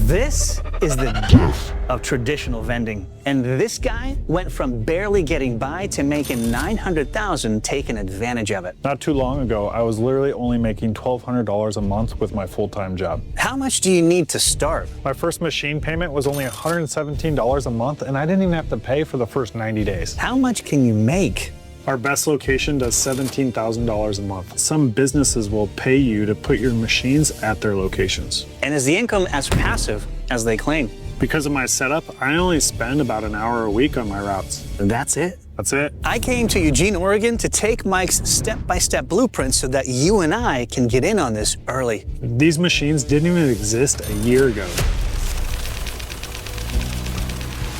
This is the death of traditional vending. And this guy went from barely getting by to making $900,000 taking advantage of it. Not too long ago, I was literally only making $1,200 a month with my full-time job. How much do you need to start? My first machine payment was only $117 a month, and I didn't even have to pay for the first 90 days. How much can you make? Our best location does $17,000 a month. Some businesses will pay you to put your machines at their locations. And is the income as passive as they claim? Because of my setup, I only spend about an hour a week on my routes. That's it? That's it. I came to Eugene, Oregon to take Mike's step-by-step blueprint so that you and I can get in on this early. These machines didn't even exist a year ago.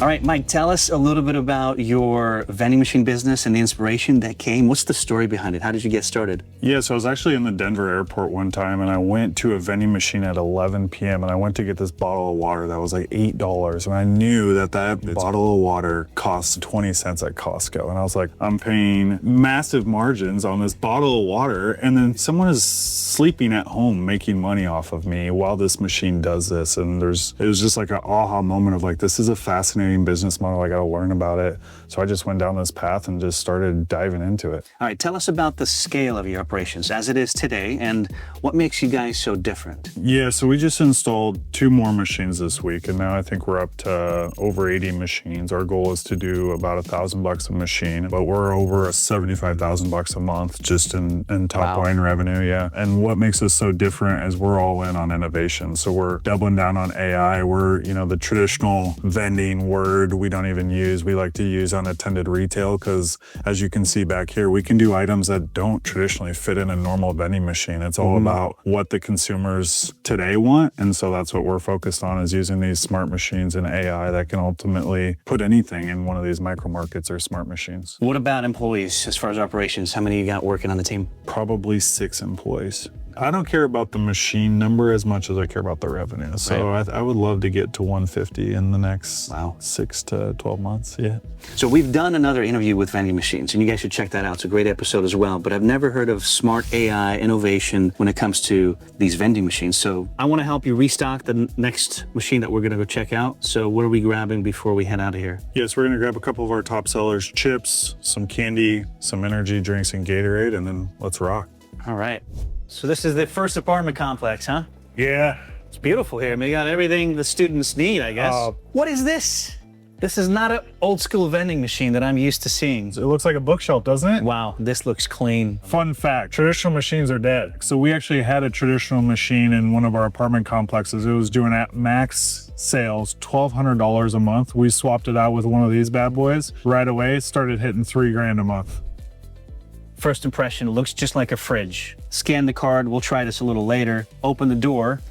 All right, Mike, tell us a little bit about your vending machine business and the inspiration that came. What's the story behind it? How did you get started? Yeah, so I was actually in the Denver airport one time and I went to a vending machine at 11 p.m. and I went to get this bottle of water that was like $8. And I knew that bottle of water costs 20 cents at Costco. And I was like, I'm paying massive margins on this bottle of water. And then someone is sleeping at home making money off of me while this machine does this. And it was just like an aha moment of like, this is a fascinating business model. I got to learn about it. So I just went down this path and just started diving into it. All right, tell us about the scale of your operations as it is today and what makes you guys so different. Yeah, so we just installed 2 more machines this week, and now I think we're up to over 80 machines. Our goal is to do about $1,000 a machine, but we're over $75,000 a month just in top line revenue. Yeah, and what makes us so different is we're all in on innovation. So we're doubling down on AI. We're, the traditional vending word we don't even use. We like to use unattended retail because, as you can see back here, we can do items that don't traditionally fit in a normal vending machine. It's all about what the consumers today want. And so that's what we're focused on, is using these smart machines and AI that can ultimately put anything in one of these micro markets or smart machines. What about employees as far as operations? How many you got working on the team? Probably 6 employees. I don't care about the machine number as much as I care about the revenue. So I would love to get to 150 in the next 6 to 12 months. Yeah. So we've done another interview with vending machines, and you guys should check that out. It's a great episode as well. But I've never heard of smart AI innovation when it comes to these vending machines. So I want to help you restock the next machine that we're going to go check out. So what are we grabbing before we head out of here? Yes, we're going to grab a couple of our top sellers, chips, some candy, some energy drinks, and Gatorade, and then let's rock. All right. So this is the first apartment complex, huh? Yeah. It's beautiful here. I mean, you got everything the students need, I guess. What is this? This is not an old school vending machine that I'm used to seeing. It looks like a bookshelf, doesn't it? Wow, this looks clean. Fun fact, traditional machines are dead. So we actually had a traditional machine in one of our apartment complexes. It was doing at max sales $1,200 a month. We swapped it out with one of these bad boys. Right away, started hitting $3,000 a month. First impression, looks just like a fridge. Scan the card, we'll try this a little later. Open the door.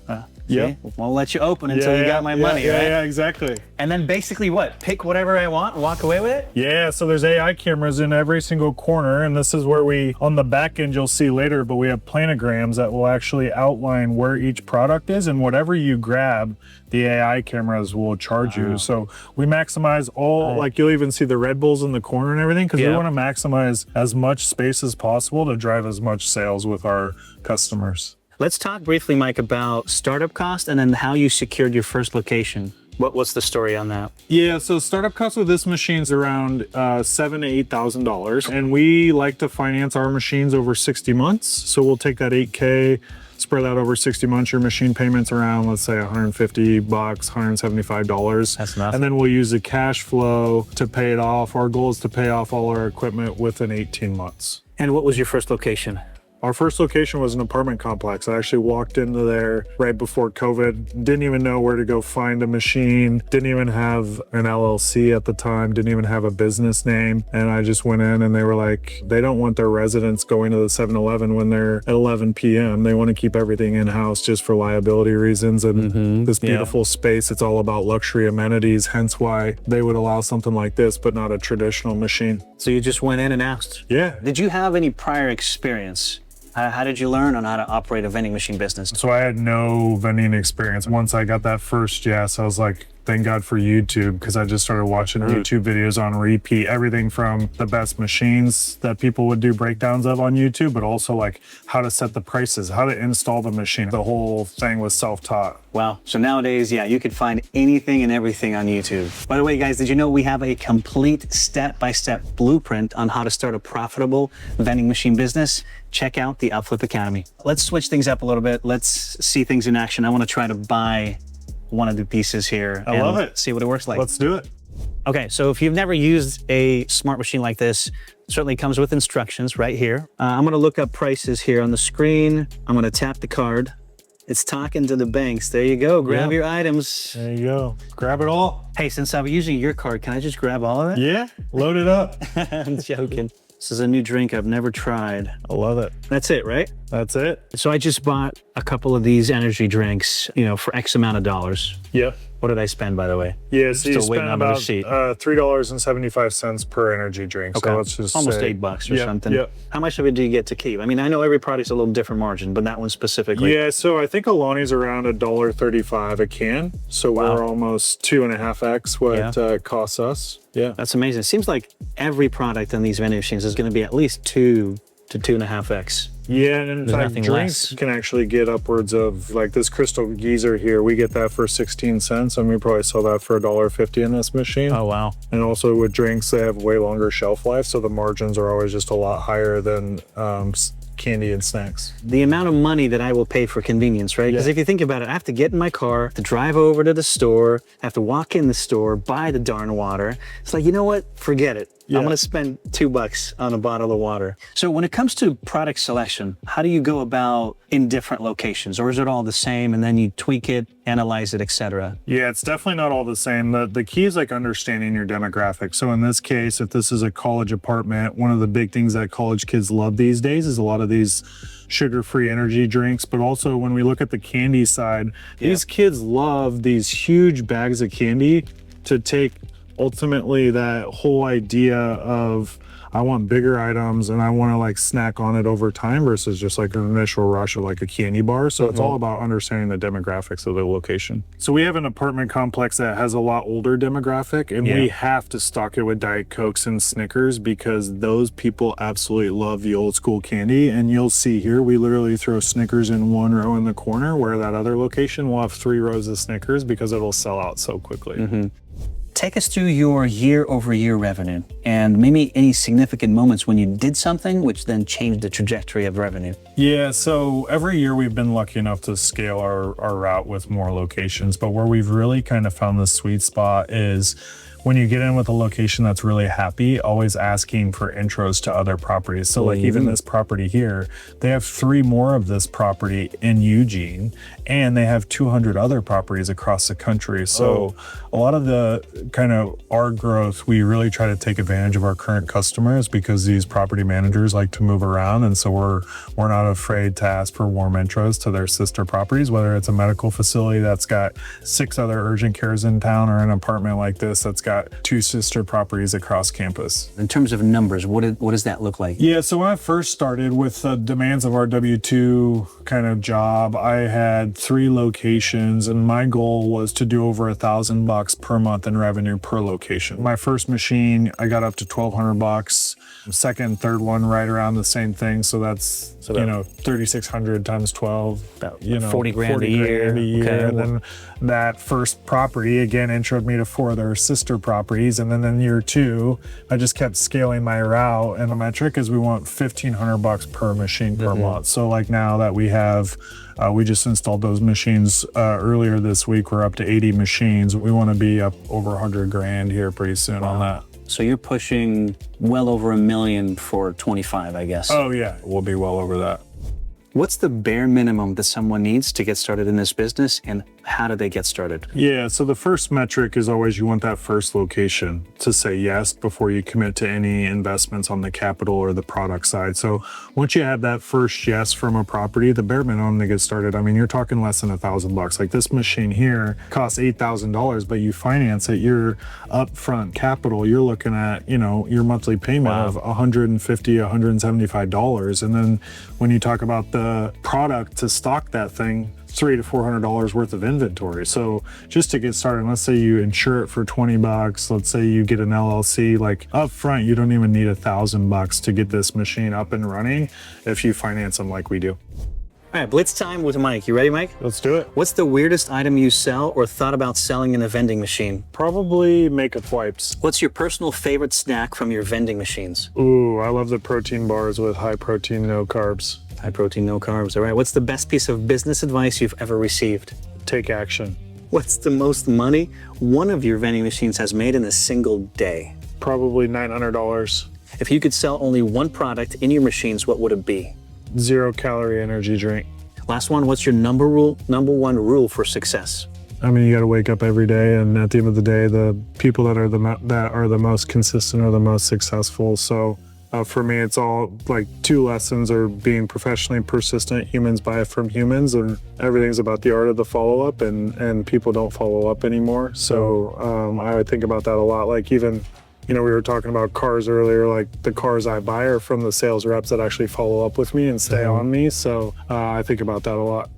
Yeah. Won't let you open until you got my money, right? Yeah, exactly. And then basically what? Pick whatever I want and walk away with it? Yeah, so there's AI cameras in every single corner, and this is where on the back end, you'll see later, but we have planograms that will actually outline where each product is, and whatever you grab, the AI cameras will charge you. So we maximize like you'll even see the Red Bulls in the corner and everything, because we want to maximize as much space as possible to drive as much sales with our customers. Let's talk briefly, Mike, about startup cost and then how you secured your first location. What's the story on that? Yeah, so startup cost with this machine is around $7,000 to $8,000, and we like to finance our machines over 60 months. So we'll take that $8K, spread that over 60 months. Your machine payment's around, let's say, $150, $175. That's enough. And then we'll use the cash flow to pay it off. Our goal is to pay off all our equipment within 18 months. And what was your first location? Our first location was an apartment complex. I actually walked into there right before COVID. Didn't even know where to go find a machine. Didn't even have an LLC at the time. Didn't even have a business name. And I just went in and they were like, they don't want their residents going to the 7-Eleven when they're at 11 p.m. They want to keep everything in-house just for liability reasons. And this beautiful space, it's all about luxury amenities. Hence why they would allow something like this, but not a traditional machine. So you just went in and asked? Yeah. Did you have any prior experience? How did you learn on how to operate a vending machine business? So I had no vending experience. Once I got that first yes, I was like, thank God for YouTube, because I just started watching YouTube videos on repeat, everything from the best machines that people would do breakdowns of on YouTube, but also like how to set the prices, how to install the machine. The whole thing was self-taught. Wow. So nowadays, yeah, you could find anything and everything on YouTube. By the way, guys, did you know we have a complete step-by-step blueprint on how to start a profitable vending machine business? Check out the UpFlip Academy. Let's switch things up a little bit. Let's see things in action. I want to try to buy one of the pieces here. I love it. See what it works like. Let's do it. Okay, so if you've never used a smart machine like this, it certainly comes with instructions right here. I'm gonna look up prices here on the screen. I'm gonna tap the card. It's talking to the banks. There you go, grab your items. There you go. Grab it all. Hey, since I'm using your card, can I just grab all of it? Yeah, load it up. I'm joking. This is a new drink I've never tried. I love it. That's it, right? That's it. So I just bought a couple of these energy drinks, you know, for X amount of dollars. Yep. What did I spend, by the way? Yeah, so you Still waiting spent on the about receipt. $3.75 per energy drink. Okay. So let's just almost say, $8 or Yep, something. Yep. How much of it do you get to keep? I mean, I know every product's a little different margin, but that one specifically. Yeah, so I think Alani's around $1.35 a can. So we're almost 2.5x what it costs us. Yeah. That's amazing. It seems like every product in these vending machines is going to be at least 2 to 2.5x. Yeah, and in There's fact, nothing drinks less. can actually get upwards of, like this Crystal Geyser here, we get that for 16 cents, and we probably sell that for $1.50 in this machine. Oh, wow. And also with drinks, they have way longer shelf life, so the margins are always just a lot higher than candy and snacks. The amount of money that I will pay for convenience, right? Because if you think about it, I have to get in my car, to drive over to the store, I have to walk in the store, buy the darn water. It's like, you know what? Forget it. I'm going to spend $2 on a bottle of water. So when it comes to product selection, how do you go about in different locations? Or is it all the same and then you tweak it, analyze it, etc.? Yeah, it's definitely not all the same. The key is like understanding your demographic. So in this case, if this is a college apartment, one of the big things that college kids love these days is a lot of these sugar-free energy drinks. But also when we look at the candy side, these kids love these huge bags of candy to take ultimately that whole idea of I want bigger items and I want to like snack on it over time versus just like an initial rush of like a candy bar. So it's all about understanding the demographics of the location. So we have an apartment complex that has a lot older demographic, and we have to stock it with Diet Cokes and Snickers because those people absolutely love the old school candy. And you'll see here, we literally throw Snickers in one row in the corner, where that other location will have 3 rows of Snickers because it'll sell out so quickly. Take us through your year-over-year revenue and maybe any significant moments when you did something which then changed the trajectory of revenue. Yeah, so every year we've been lucky enough to scale our route with more locations, but where we've really kind of found the sweet spot is when you get in with a location that's really happy, always asking for intros to other properties. So like even this property here, they have 3 more of this property in Eugene, and they have 200 other properties across the country. So a lot of the kind of our growth, we really try to take advantage of our current customers because these property managers like to move around. And so we're not afraid to ask for warm intros to their sister properties, whether it's a medical facility that's got 6 other urgent cares in town or an apartment like this that's got 2 sister properties across campus. In terms of numbers, what does that look like? Yeah, so when I first started with the demands of our W-2 kind of job, I had 3 locations, and my goal was to do over $1,000 per month in revenue per location. My first machine, I got up to $1,200. Second, third one, right around the same thing. So that's, 3,600 times 12, about 40 grand a year. Okay. And then that first property, again, introed me to 4 of their sister properties. And then in year 2, I just kept scaling my route. And the metric is we want $1,500 per machine per month. So like now that we have, we just installed those machines earlier this week. We're up to 80 machines. We want to be up over 100 grand here pretty soon on that. So you're pushing well over $1 million for 25, I guess. Oh yeah, we'll be well over that. What's the bare minimum that someone needs to get started in this business, and how do they get started? Yeah, so the first metric is always you want that first location to say yes before you commit to any investments on the capital or the product side. So once you have that first yes from a property, the bare minimum to get started, I mean, you're talking less than $1,000. Like this machine here costs $8,000, but you finance it, your upfront capital, you're looking at, your monthly payment of $150, $175. And then when you talk about the product to stock that thing, $300 to $400 worth of inventory. So just to get started, let's say you insure it for 20 bucks. Let's say you get an LLC, like up front, you don't even need $1,000 to get this machine up and running if you finance them like we do. All right, blitz time with Mike. You ready, Mike? Let's do it. What's the weirdest item you sell or thought about selling in a vending machine? Probably makeup wipes. What's your personal favorite snack from your vending machines? Ooh, I love the protein bars with high protein, no carbs. High protein, no carbs. All right, what's the best piece of business advice you've ever received? Take action. What's the most money one of your vending machines has made in a single day? Probably $900. If you could sell only one product in your machines, what would it be? 0 calorie energy drink. Last one, what's your number one rule for success? I mean, you got to wake up every day, and at the end of the day, the people that are the most consistent are the most successful. So for me, it's all like 2 lessons are being professionally persistent. Humans buy from humans, and everything's about the art of the follow-up, and people don't follow up anymore. So I would think about that a lot. Like even, you know, we were talking about cars earlier, like the cars I buy are from the sales reps that actually follow up with me and stay on me. So I think about that a lot.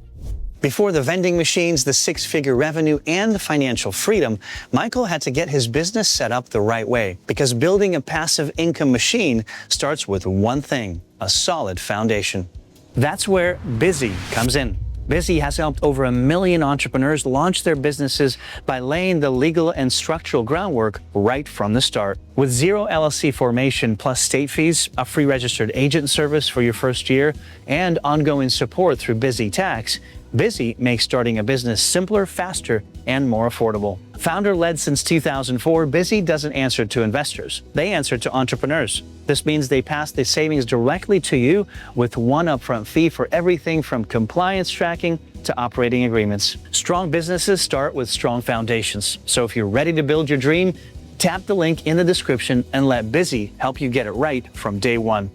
Before the vending machines, the 6-figure revenue, and the financial freedom, Michael had to get his business set up the right way, because building a passive income machine starts with one thing: a solid foundation. That's where Busy comes in. Busy has helped over 1 million entrepreneurs launch their businesses by laying the legal and structural groundwork right from the start. With 0 LLC formation plus state fees, a free registered agent service for your first year, and ongoing support through Busy Tax, Busy makes starting a business simpler, faster, and more affordable. Founder-led since 2004, Busy doesn't answer to investors. They answer to entrepreneurs. This means they pass the savings directly to you with one upfront fee for everything from compliance tracking to operating agreements. Strong businesses start with strong foundations. So if you're ready to build your dream, tap the link in the description and let Busy help you get it right from day one.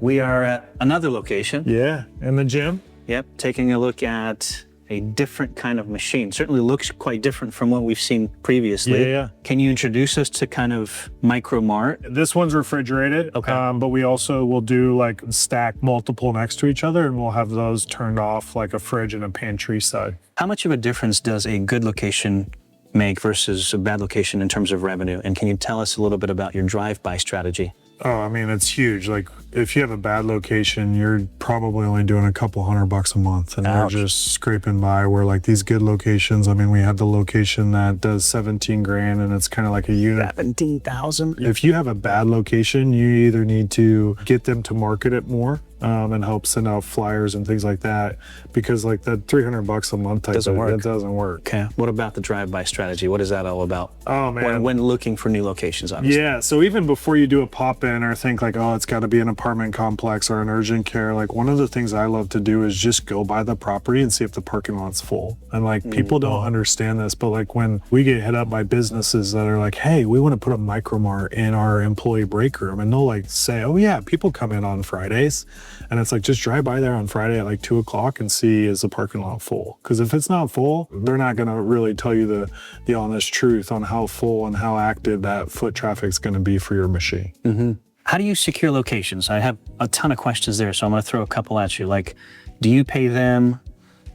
We are at another location. Yeah, in the gym. Yep, taking a look at a different kind of machine. Certainly looks quite different from what we've seen previously. Yeah. Can you introduce us to kind of Micromart? This one's refrigerated, Okay. But we also will do like stack multiple next to each other, and we'll have those turned off like a fridge and a pantry side. How much of a difference does a good location make versus a bad location in terms of revenue? And can you tell us a little bit about your drive-by strategy? Oh, I mean, it's huge. Like if you have a bad location, you're probably only doing a couple $100 a month, and Ouch. you're just scraping by. Where like these good locations, I mean, we had the location that does 17 grand, and it's kind of like a unit. 17,000? If you have a bad location, you either need to get them to market it more and help send out flyers and things like that, because like that $300 a month type Doesn't of, work. It doesn't work. Okay. What about the drive-by strategy? What is that all about? Oh man. When looking for new locations, obviously. Yeah, so even before you do a pop-in or think like, oh, it's got to be an apartment complex or an urgent care, like one of the things I love to do is just go by the property and see if the parking lot's full. And like people don't understand this, but like when we get hit up by businesses that are like, hey, we want to put a Micromart in our employee break room, and they'll like say, oh yeah, people come in on Fridays. And it's like, just drive by there on Friday at like 2 o'clock and see, is the parking lot full? Because if it's not full, they're not going to really tell you the honest truth on how full and how active that foot traffic's going to be for your machine. Mm-hmm. How do you secure locations? I have a ton of questions there, so I'm going to throw a couple at you. Like, do you pay them?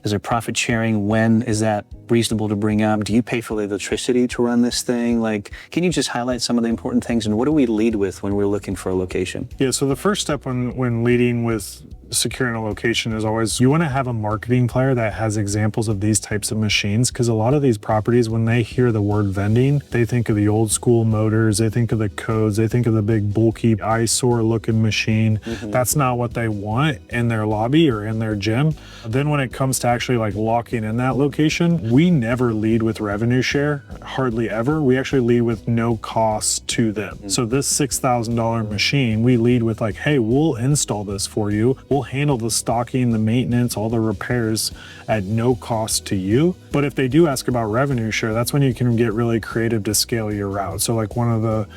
Is there profit sharing? When is that reasonable to bring up? Do you pay for the electricity to run this thing? Like, can you just highlight some of the important things, and what do we lead with when we're looking for a location? Yeah, so the first step when leading with securing a location is always you want to have a marketing flyer that has examples of these types of machines, because a lot of these properties, when they hear the word vending, they think of the old school motors, they think of the codes, they think of the big bulky eyesore looking machine. That's not what they want in their lobby or in their gym. Then when it comes to actually like locking in that location, we never lead with revenue share, hardly ever. We actually lead with no cost to them. So this $6,000 machine, we lead with like, hey, we'll install this for you. We'll handle the stocking, the maintenance, all the repairs at no cost to you. But if they do ask about revenue share, that's when you can get really creative to scale your route. So like one of the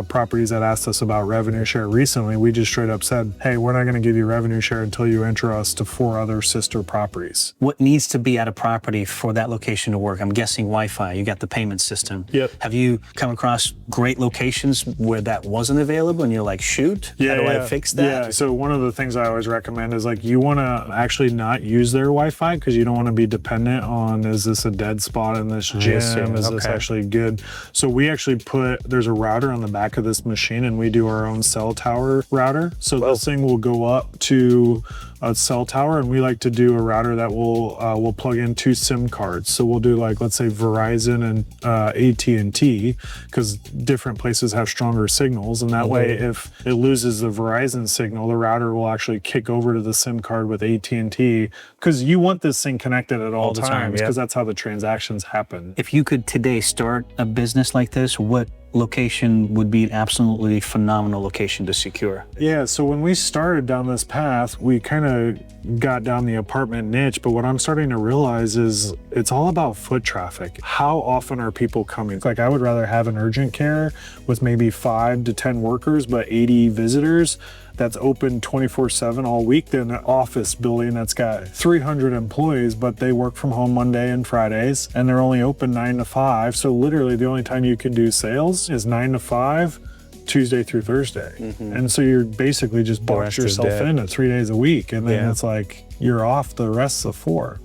properties that asked us about revenue share recently, we just straight up said, hey, we're not going to give you revenue share until you enter us to 4 other sister properties. What needs to be at a property for that location to work? I'm guessing Wi-Fi. You got the payment system. Yep. Have you come across great locations where that wasn't available and you're like, shoot, how do I fix that? Yeah, so one of the things I always recommend is like you want to actually not use their Wi-Fi because you don't want to be dependent on, is this a dead spot in this gym? Is this actually good? So we actually there's a router on the back of this machine and we do our own cell tower router. So this thing will go up to a cell tower, and we like to do a router that will plug in 2 SIM cards. So we'll do like, let's say Verizon and AT&T, because different places have stronger signals, and that way if it loses the Verizon signal, the router will actually kick over to the SIM card with AT&T, because you want this thing connected at all times, because that's how the transactions happen. If you could today start a business like this, what location would be an absolutely phenomenal location to secure? Yeah, so when we started down this path, we kind of got down the apartment niche, but what I'm starting to realize is it's all about foot traffic. How often are people coming? Like, I would rather have an urgent care with maybe 5 to 10 workers, but 80 visitors that's open 24/7 all week than an office building that's got 300 employees, but they work from home Monday and Fridays, and they're only open 9 to 5. So literally the only time you can do sales is 9 to 5, Tuesday through Thursday. And so you're basically just boxed yourself in at 3 days a week, and then it's like you're off the rest of 4.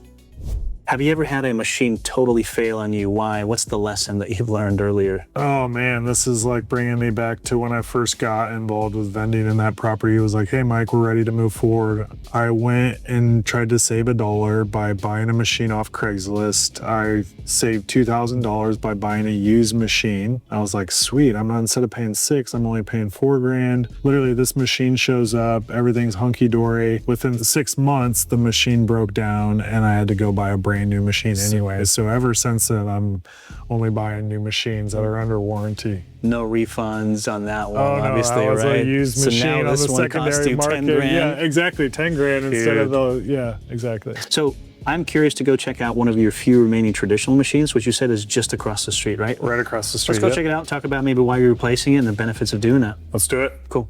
Have you ever had a machine totally fail on you? Why? What's the lesson that you've learned earlier? Oh man, this is like bringing me back to when I first got involved with vending in that property. It was like, hey Mike, we're ready to move forward. I went and tried to save $1 by buying a machine off Craigslist. I saved $2,000 by buying a used machine. I was like, sweet, instead of paying 6, I'm only paying $4,000. Literally, this machine shows up, everything's hunky-dory. Within 6 months, the machine broke down and I had to go buy a brand new machine anyway. So ever since then, I'm only buying new machines that are under warranty. No refunds on that one, Oh, no, obviously, that was right? a used machine so now on the this one costs secondary you market. 10 grand. Yeah, exactly, 10 grand instead of exactly. So I'm curious to go check out one of your few remaining traditional machines, which you said is just across the street, right? Right across the street. Let's go check it out, talk about maybe why you're replacing it and the benefits of doing that. Let's do it. Cool.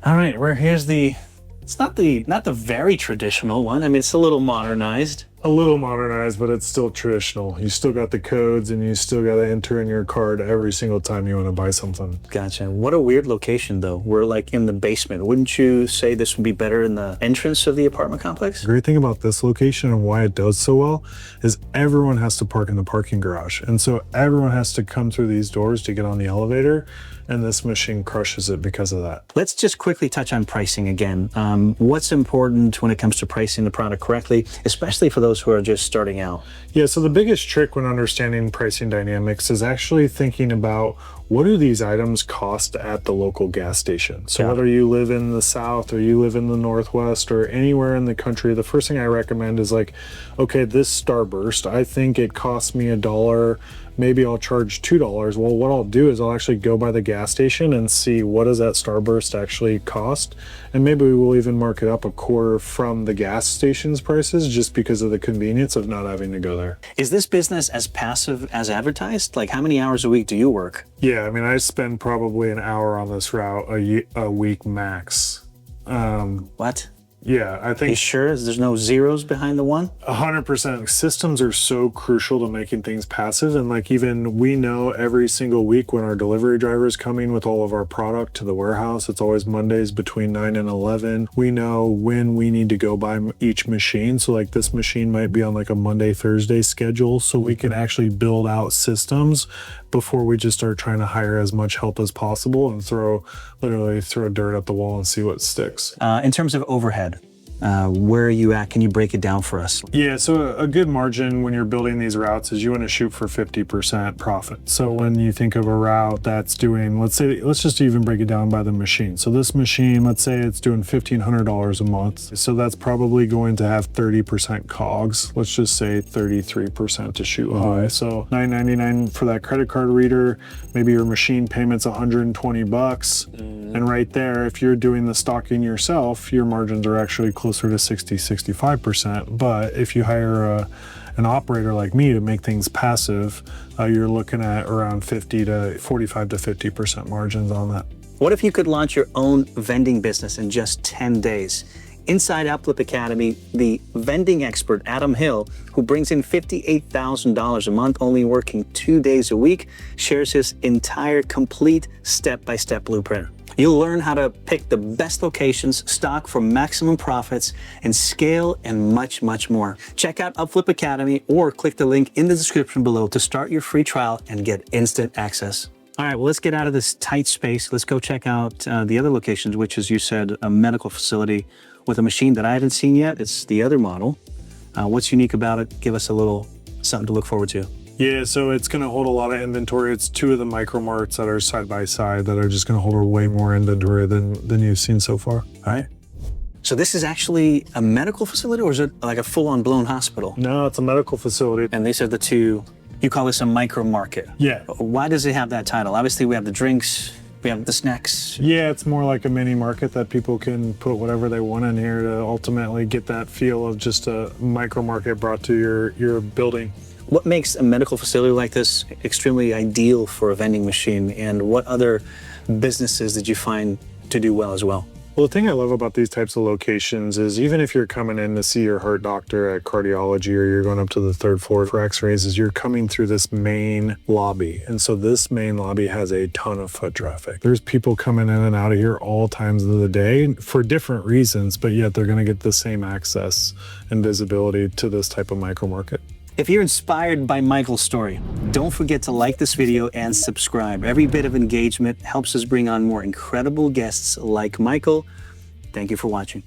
All right, here's it's not the very traditional one. I mean, it's a little modernized. A little modernized, but it's still traditional. You still got the codes and you still got to enter in your card every single time you want to buy something. Gotcha. What a weird location, though. We're like in the basement. Wouldn't you say this would be better in the entrance of the apartment complex? The great thing about this location and why it does so well is everyone has to park in the parking garage. And so everyone has to come through these doors to get on the elevator. And this machine crushes it because of that. Let's just quickly touch on pricing again. What's important when it comes to pricing the product correctly, especially for those who are just starting out? Yeah, so the biggest trick when understanding pricing dynamics is actually thinking about what do these items cost at the local gas station. So whether you live in the South or you live in the Northwest or anywhere in the country, the first thing I recommend is like, okay, this Starburst, I think it costs me $1. Maybe I'll charge $2. Well, what I'll do is I'll actually go by the gas station and see what does that Starburst actually cost. And maybe we will even mark it up a quarter from the gas station's prices just because of the convenience of not having to go there. Is this business as passive as advertised? Like, how many hours a week do you work? Yeah, I mean, I spend probably an hour on this route a week max. What? Yeah, I Are you think sure there's no zeros behind the one? 100%. Systems are so crucial to making things passive. And like, even we know every single week when our delivery driver is coming with all of our product to the warehouse, it's always Mondays between 9 and 11. We know when we need to go buy each machine. So like this machine might be on like a Monday, Thursday schedule. So we can actually build out systems before we just start trying to hire as much help as possible and literally throw dirt at the wall and see what sticks. In terms of overhead, where are you at? Can you break it down for us? Yeah, so a good margin when you're building these routes is you want to shoot for 50% profit. So when you think of a route that's doing, let's just even break it down by the machine. So this machine, let's say it's doing $1,500 a month. So that's probably going to have 30% COGS. Let's just say 33% to shoot high. So $9.99 for that credit card reader. Maybe your machine payment's $120. And right there, if you're doing the stocking yourself, your margins are actually closer to 60-65%. But if you hire an operator like me to make things passive, you're looking at around 50 to 45 to 50% margins on that. What if you could launch your own vending business in just 10 days? Inside UpFlip Academy, the vending expert, Adam Hill, who brings in $58,000 a month, only working 2 days a week, shares his entire complete step-by-step blueprint. You'll learn how to pick the best locations, stock for maximum profits, and scale, and much, much more. Check out UpFlip Academy or click the link in the description below to start your free trial and get instant access. All right, well, let's get out of this tight space. Let's go check out the other locations, which is, you said, a medical facility with a machine that I haven't seen yet. It's the other model. What's unique about it? Give us a little something to look forward to. Yeah, so it's going to hold a lot of inventory. It's two of the Micromarts that are side by side that are just going to hold way more inventory than you've seen so far. All right. So this is actually a medical facility, or is it like a full-on blown hospital? No, it's a medical facility. And these are the two, you call this a micro market. Yeah. Why does it have that title? Obviously, we have the drinks, we have the snacks. Yeah, it's more like a mini market that people can put whatever they want in here to ultimately get that feel of just a micro market brought to your building. What makes a medical facility like this extremely ideal for a vending machine, and what other businesses did you find to do well as well? Well, the thing I love about these types of locations is even if you're coming in to see your heart doctor at cardiology, or you're going up to the third floor for x-rays, is you're coming through this main lobby. And so this main lobby has a ton of foot traffic. There's people coming in and out of here all times of the day for different reasons, but yet they're going to get the same access and visibility to this type of micro market. If you're inspired by Michael's story, don't forget to like this video and subscribe. Every bit of engagement helps us bring on more incredible guests like Michael. Thank you for watching.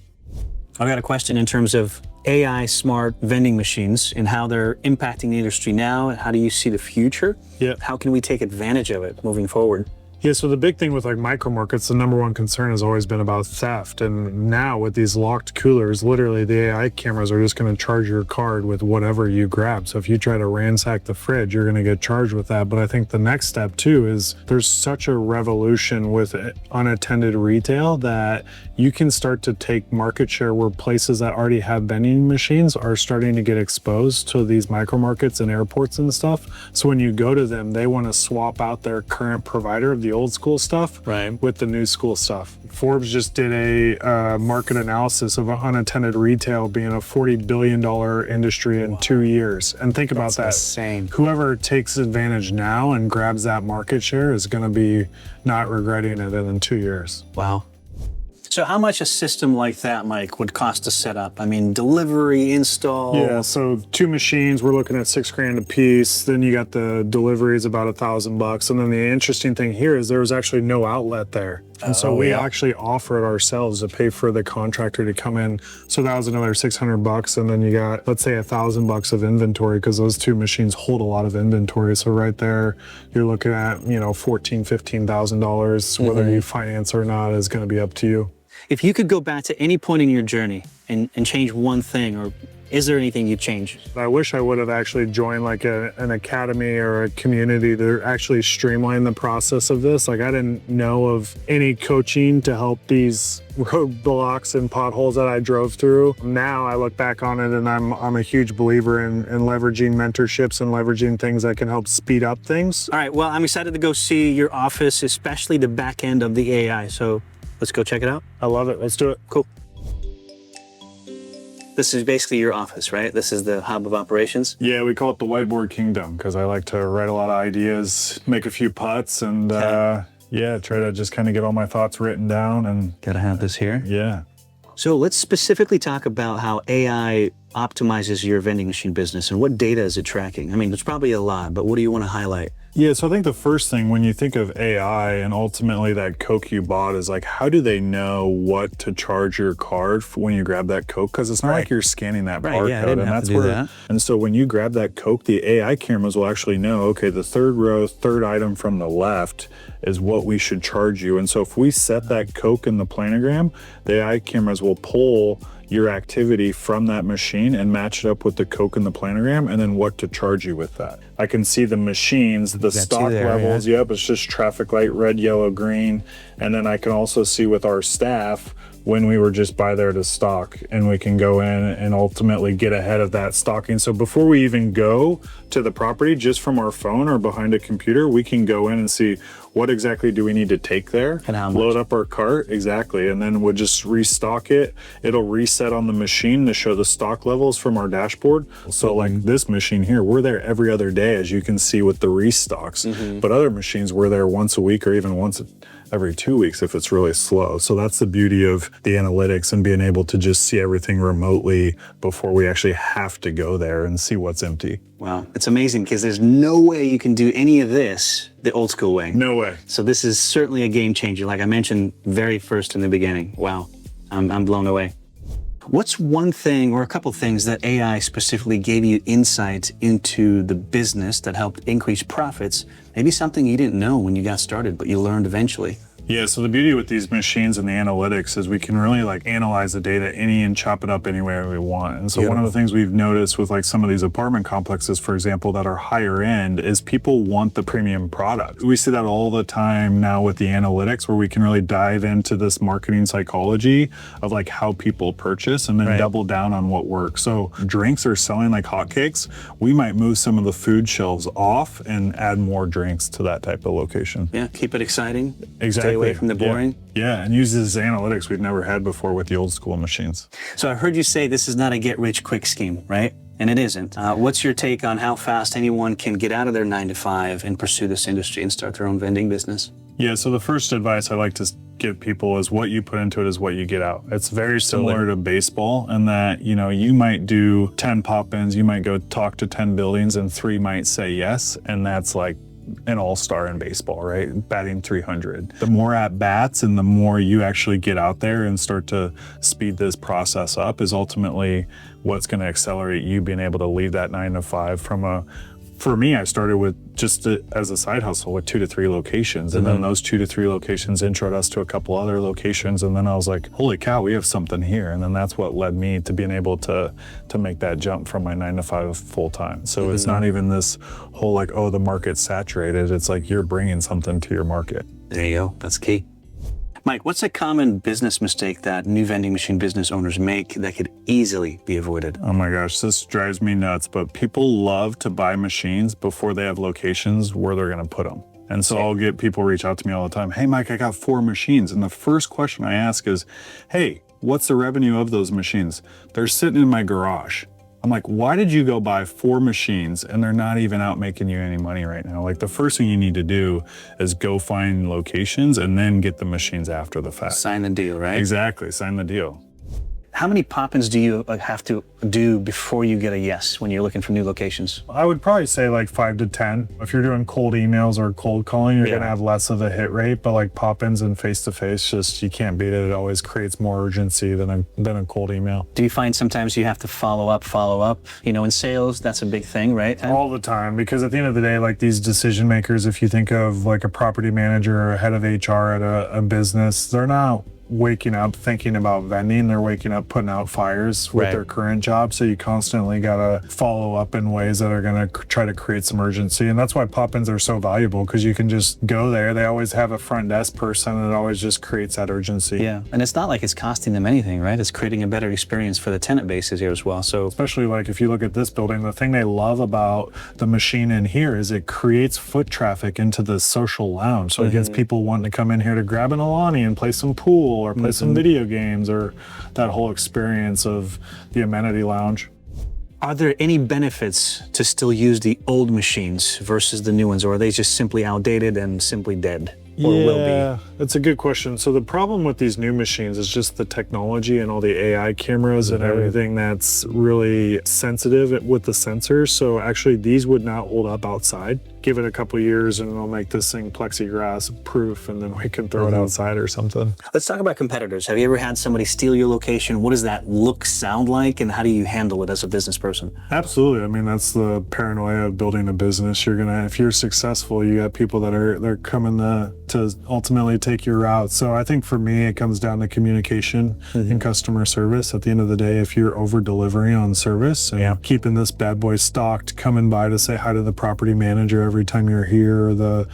I've got a question in terms of AI smart vending machines and how they're impacting the industry now. How do you see the future? Yeah. How can we take advantage of it moving forward? Yeah, so the big thing with like micro markets, the number one concern has always been about theft. And now with these locked coolers, literally the AI cameras are just going to charge your card with whatever you grab. So if you try to ransack the fridge, you're going to get charged with that. But I think the next step too is there's such a revolution with unattended retail that you can start to take market share where places that already have vending machines are starting to get exposed to these micro markets and airports and stuff. So when you go to them, they want to swap out their current provider of the old school stuff with the new school stuff. Forbes just did a market analysis of unattended retail being a $40 billion industry in 2 years. And think about that. Insane. Whoever takes advantage now and grabs that market share is going to be not regretting it in 2 years. Wow. So how much a system like that, Mike, would cost to set up? I mean, delivery, install? Yeah, so 2 machines, we're looking at $6,000 a piece. Then you got the deliveries about $1,000. And then the interesting thing here is there was actually no outlet there. And so we actually offered ourselves to pay for the contractor to come in. So that was another $600. And then you got, let's say, $1,000 of inventory, because those 2 machines hold a lot of inventory. So right there, you're looking at, $14,000, $15,000. Whether you finance or not is going to be up to you. If you could go back to any point in your journey and change one thing, or is there anything you'd change? I wish I would have actually joined like an academy or a community to actually streamline the process of this. Like I didn't know of any coaching to help these roadblocks and potholes that I drove through. Now I look back on it and I'm a huge believer in leveraging mentorships and leveraging things that can help speed up things. All right, well, I'm excited to go see your office, especially the back end of the AI. So let's go check it out. I love it. Let's do it. Cool. This is basically your office, right? This is the hub of operations? Yeah, we call it the whiteboard kingdom because I like to write a lot of ideas, make a few putts, and try to just kind of get all my thoughts written down. And gotta have this here. Yeah. So let's specifically talk about how AI optimizes your vending machine business and what data is it tracking? I mean, there's probably a lot, but what do you want to highlight? Yeah, so I think the first thing when you think of AI and ultimately that Coke you bought is like, how do they know what to charge your card when you grab that Coke? Because it's not like you're scanning that barcode. Yeah, I didn't have to do that. And so when you grab that Coke, the AI cameras will actually know, okay, the third row, third item from the left is what we should charge you. And so if we set that Coke in the planogram, the AI cameras will pull your activity from that machine and match it up with the Coke in the planogram and then what to charge you with that. I can see the machines, the stock levels. Yep, it's just traffic light, red, yellow, green. And then I can also see with our staff when we were just by there to stock, and we can go in and ultimately get ahead of that stocking. So before we even go to the property, just from our phone or behind a computer, we can go in and see what exactly do we need to take there, and how much. Load up our cart, exactly, and then we'll just restock it. It'll reset on the machine to show the stock levels from our dashboard. So like this machine here, we're there every other day, as you can see with the restocks. But other machines, we're there once a week or even once every 2 weeks if it's really slow. So that's the beauty of the analytics and being able to just see everything remotely before we actually have to go there and see what's empty. Wow, it's amazing because there's no way you can do any of this the old school way. No way. So this is certainly a game changer. Like I mentioned very first in the beginning. Wow, I'm blown away. What's one thing or a couple things that AI specifically gave you insight into the business that helped increase profits? Maybe something you didn't know when you got started, but you learned eventually. Yeah, so the beauty with these machines and the analytics is we can really like analyze the data and chop it up any way we want. And so one of the things we've noticed with like some of these apartment complexes, for example, that are higher end is people want the premium product. We see that all the time now with the analytics, where we can really dive into this marketing psychology of like how people purchase and then double down on what works. So drinks are selling like hotcakes. We might move some of the food shelves off and add more drinks to that type of location. Yeah, keep it exciting. Exactly. Away from the boring. Yeah, and uses analytics we've never had before with the old school machines. So I heard you say this is not a get rich quick scheme, right? And it isn't. What's your take on how fast anyone can get out of their 9-to-5 and pursue this industry and start their own vending business? Yeah, so the first advice I like to give people is what you put into it is what you get out. It's very similar to baseball in that, you know, you might do 10 pop-ins, you might go talk to 10 buildings and 3 might say yes, and that's like an all-star in baseball, right? Batting 300. The more at bats and the more you actually get out there and start to speed this process up is ultimately what's going to accelerate you being able to leave that 9-to-5 from for me, I started with just as a side hustle with 2 to 3 locations. And then those 2 to 3 locations introed us to a couple other locations. And then I was like, holy cow, we have something here. And then that's what led me to being able to make that jump from my 9-to-5 full time. So it's not even this whole like, oh, the market's saturated. It's like you're bringing something to your market. There you go. That's key. Mike, what's a common business mistake that new vending machine business owners make that could easily be avoided? Oh my gosh, this drives me nuts, but people love to buy machines before they have locations where they're going to put them. And so I'll get people reach out to me all the time. Hey, Mike, I got 4 machines. And the first question I ask is, hey, what's the revenue of those machines? They're sitting in my garage. I'm like, why did you go buy 4 machines and they're not even out making you any money right now? Like the first thing you need to do is go find locations and then get the machines after the fact. Sign the deal, right? Exactly, sign the deal. How many pop-ins do you have to do before you get a yes when you're looking for new locations? I would probably say like 5 to 10. If you're doing cold emails or cold calling, you're going to have less of a hit rate, but like pop-ins and face-to-face, just you can't beat it. It always creates more urgency than a cold email. Do you find sometimes you have to follow up? You know, in sales, that's a big thing, right? All the time, because at the end of the day, like these decision makers, if you think of like a property manager or a head of HR at a business, they're not waking up thinking about vending. They're waking up putting out fires with their current job. So you constantly gotta follow up in ways that are gonna try to create some urgency. And that's why pop-ins are so valuable, because you can just go there. They always have a front desk person, and it always just creates that urgency. Yeah, and it's not like it's costing them anything, right? It's creating a better experience for the tenant bases here as well. So especially like if you look at this building, the thing they love about the machine in here is it creates foot traffic into the social lounge. So it gets people wanting to come in here to grab an Alani and play some pool or play some video games, or that whole experience of the amenity lounge. Are there any benefits to still use the old machines versus the new ones, or are they just simply outdated and simply dead? Or will be? That's a good question. So the problem with these new machines is just the technology and all the AI cameras and everything that's really sensitive with the sensors. So actually these would not hold up outside. Give it a couple of years and it'll make this thing plexiglass proof, and then we can throw it outside or something. Let's talk about competitors. Have you ever had somebody steal your location? What does that sound like, and how do you handle it as a business person? Absolutely. I mean, that's the paranoia of building a business. If you're successful, you got people that are they're coming to ultimately take your route. So I think for me, it comes down to communication and customer service. At the end of the day, if you're over delivering on service and keeping this bad boy stocked, coming by to say hi to the property manager every time you're here, or the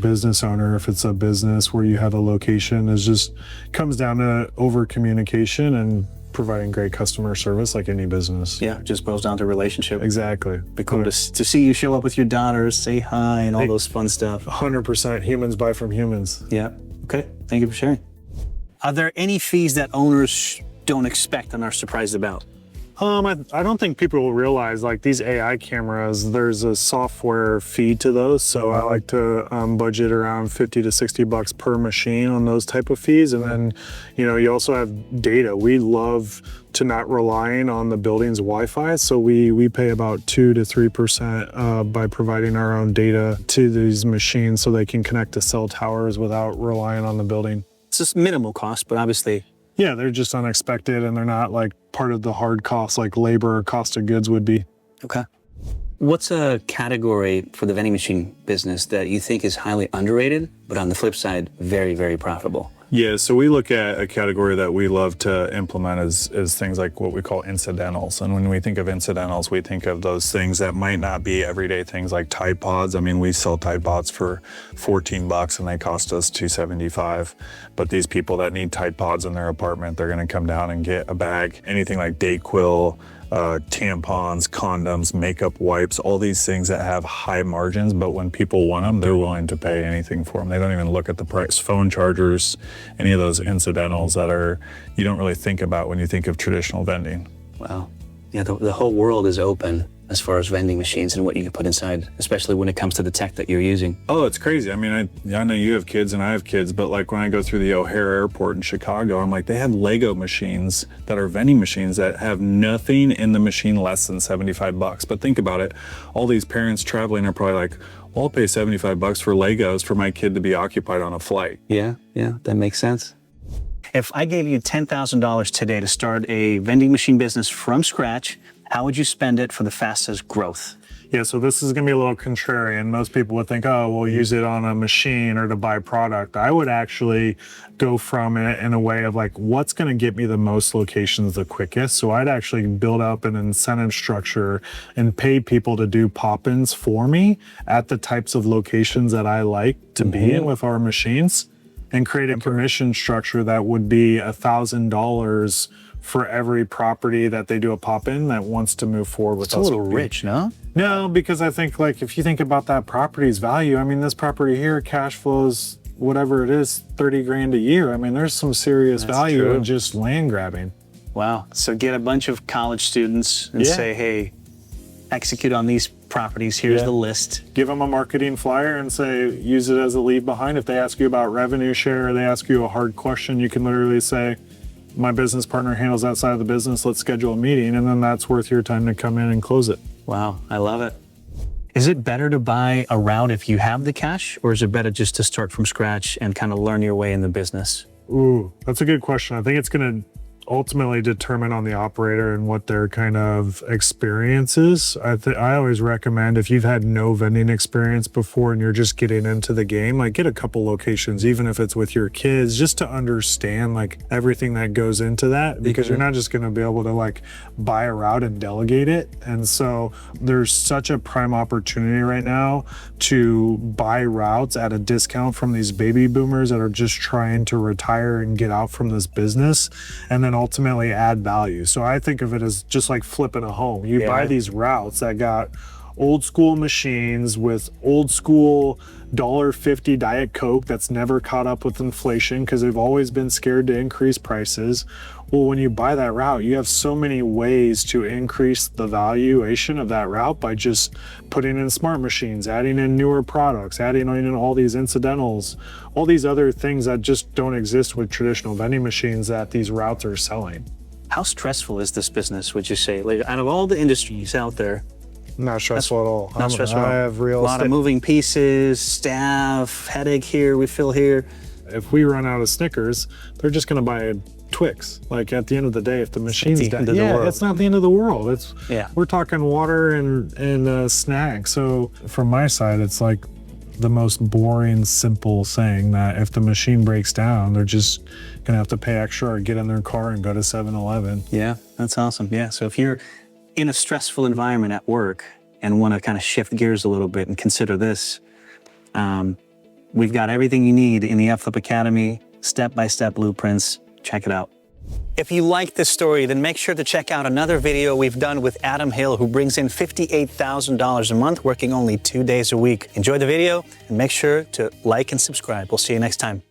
business owner, if it's a business where you have a location, is just comes down to over communication and providing great customer service like any business. Yeah, it just boils down to relationship. Exactly. Be cool to see you show up with your daughters, say hi, and all those fun stuff. 100% humans buy from humans. Yeah. Okay. Thank you for sharing. Are there any fees that owners don't expect and are surprised about? I don't think people will realize, like, these AI cameras, there's a software fee to those. So I like to budget around $50 to $60 per machine on those type of fees. And then, you also have data. We love to not relying on the building's Wi-Fi. So we pay about 2 to 3% by providing our own data to these machines so they can connect to cell towers without relying on the building. It's just minimal cost, but obviously. Yeah, they're just unexpected, and they're not like part of the hard costs like labor or cost of goods would be. Okay. What's a category for the vending machine business that you think is highly underrated, but on the flip side, very, very profitable? Yeah, so we look at a category that we love to implement as things like what we call incidentals. And when we think of incidentals, we think of those things that might not be everyday things like Tide Pods. I mean, we sell Tide Pods for $14 and they cost us $2.75. But these people that need Tide Pods in their apartment, they're gonna come down and get a bag. Anything like Dayquil, tampons, condoms, makeup wipes, all these things that have high margins, but when people want them, they're willing to pay anything for them. They don't even look at the price. Phone chargers, any of those incidentals that you don't really think about when you think of traditional vending. Wow. Yeah, the whole world is open as far as vending machines and what you can put inside, especially when it comes to the tech that you're using. Oh, it's crazy. I mean, I know you have kids and I have kids, but like when I go through the O'Hare Airport in Chicago, I'm like, they have Lego machines that are vending machines that have nothing in the machine less than $75. But think about it. All these parents traveling are probably like, well, I'll pay $75 for Legos for my kid to be occupied on a flight. Yeah, that makes sense. If I gave you $10,000 today to start a vending machine business from scratch, how would you spend it for the fastest growth? Yeah, so this is gonna be a little contrarian. Most people would think, oh, we'll use it on a machine or to buy product. I would actually go from it in a way of like, what's gonna get me the most locations the quickest? So I'd actually build up an incentive structure and pay people to do pop-ins for me at the types of locations that I like to be in with our machines, and create a commission structure that would be $1,000 for every property that they do a pop-in that wants to move forward with us. It's a little rich, no? No, because I think like if you think about that property's value, I mean, this property here cash flows, whatever it is, 30 grand a year. I mean, there's some serious value in just land grabbing. Wow. So get a bunch of college students and say, hey, execute on these properties. Here's the list. Give them a marketing flyer and say, use it as a leave behind. If they ask you about revenue share, or they ask you a hard question, you can literally say, my business partner handles that side of the business. Let's schedule a meeting. And then that's worth your time to come in and close it. Wow. I love it. Is it better to buy a route if you have the cash, or is it better just to start from scratch and kind of learn your way in the business? Ooh, that's a good question. I think it's going to ultimately determine on the operator and what their kind of experience is. I always recommend, if you've had no vending experience before and you're just getting into the game, like get a couple locations, even if it's with your kids, just to understand like everything that goes into that, because you're not just going to be able to like buy a route and delegate it. And so there's such a prime opportunity right now to buy routes at a discount from these baby boomers that are just trying to retire and get out from this business, and then ultimately add value. So I think of it as just like flipping a home. You buy these routes that got old school machines with old school $1.50 Diet Coke that's never caught up with inflation because they've always been scared to increase prices. Well, when you buy that route, you have so many ways to increase the valuation of that route by just putting in smart machines, adding in newer products, adding in all these incidentals, all these other things that just don't exist with traditional vending machines that these routes are selling. How stressful is this business, would you say? Like, out of all the industries out there, not stressful at all. Not stressful at all. I have a lot of moving pieces, staff, headache here, refill here. If we run out of Snickers, they're just going to buy a Twix. Like at the end of the day, if the machine's down, it's not the end of the world. We're talking water and snacks. So from my side, it's like the most boring, simple saying that if the machine breaks down, they're just gonna have to pay extra or get in their car and go to 7-Eleven. Yeah, that's awesome. Yeah, so if you're in a stressful environment at work and want to kind of shift gears a little bit and consider this, we've got everything you need in the UpFlip Academy, step-by-step blueprints. Check it out. If you like this story, then make sure to check out another video we've done with Adam Hill, who brings in $58,000 a month, working only 2 days a week. Enjoy the video and make sure to like and subscribe. We'll see you next time.